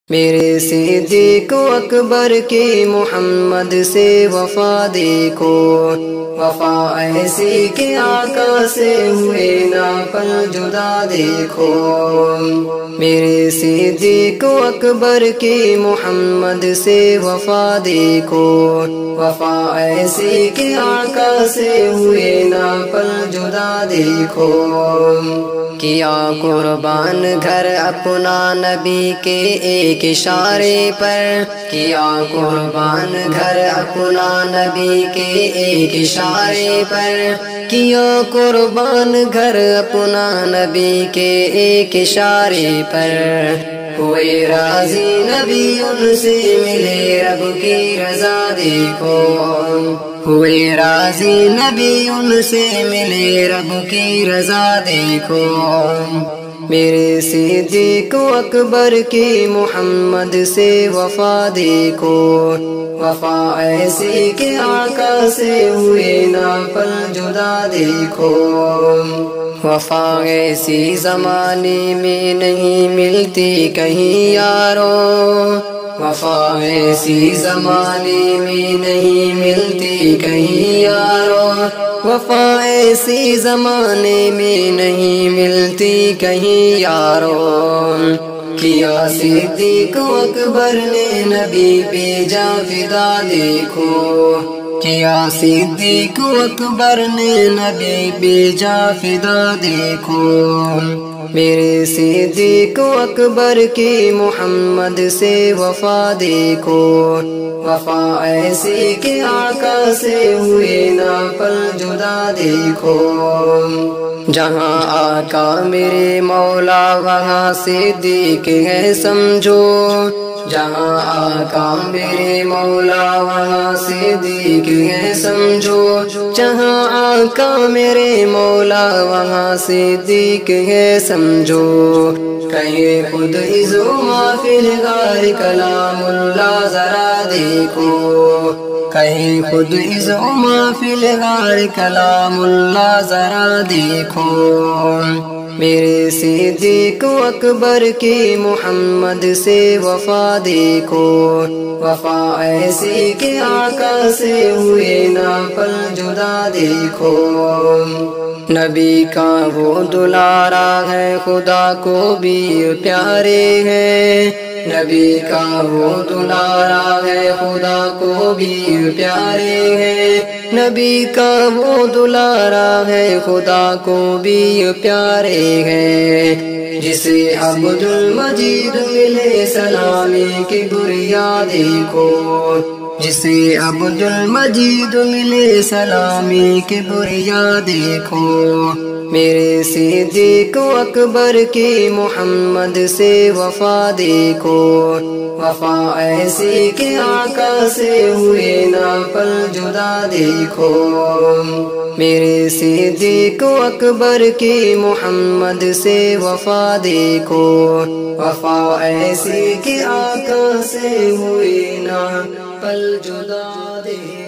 میرے صدیق اکبر کی محمد سے وفا دیکھو، وفا ایسی کہ آقا سے ہوئے نا پل جدا دیکھو۔ میرے صدیق اکبر کی محمد سے وفا دیکھو، وفا ایسی کہ آقا سے ہوئے نا پل جدا دیکھو۔ کیا قربان گھر اپنا نبی کے ایک اشارے پر، کیا قربان گھر اپنا نبی کے ایک اشارے پر، کیا قربان گھر اپنا نبی کے ایک اشارے پر۔ ہوئے راضی نبی ان سے ملے رب کی رضا دیکھو، ہوئے راضی نبی ان سے ملے رب کی رضا دیکھو۔ میرے صدیق اکبر کی محمد سے وفا دیکھو، وفا ایسی کہ آقا سے ہوئے نا پل جدا دیکھو۔ وفا ایسی زمانے میں نہیں ملتی کہیں یارو، وفا ایسی زمانے میں نہیں ملتی کہیں یارو، وفا ایسی زمانے میں نہیں ملتی کہیں یارو۔ کیا صدیق اکبر نے نبی پہ جاں فدا دیکھو، کیا صدیق اکبر نے نبی پہ جاں فدا دیکھو۔ میرے صدیق اکبر کی محمد سے وفا دیکھو، وفا ایسی کہ آقا سے ہوئے نا پل جدا دیکھو۔ جہاں آقا میرے مولا وہاں صدیق ہے سمجھو، جہاں آقا میرے مولا وہاں صدیق ہے سمجھو، جہاں آقا میرے مولا وہاں صدیق ہے سمجھو۔ کہیں خود ما فی الغار کلام اللہ ذرا دیکھو، کہیں خود ما فی الغار کلام اللہ ذرا دیکھو۔ میرے صدیق اکبر کی محمد سے وفا دیکھو، وفا ایسی کہ آقا سے ہوئے نا پل جدا دیکھو۔ نبی کا وہ دلارا ہے خدا کو بھی پیارے ہے، نبی کا وہ دلارا ہے خدا کو بھی پیارے ہے، نبی کا وہ دلارا ہے خدا کو بھی پیارے ہے۔ جسے عبد المجید ملے سلامی کی بریا دیکھو، جسے عبد المجید ملے سلامی کی بریا دیکھو۔ میرے صدیق اکبر کی محمد سے وفا دیکھو، وفا ایسی کہ آقا سے ہوئے نا پل جدا دیکھو۔ میرے صدیق اکبر کی محمد سے وفا دیکھو، وفا ایسی کہ آقا سے ہوئے نا پل جدا دیکھو۔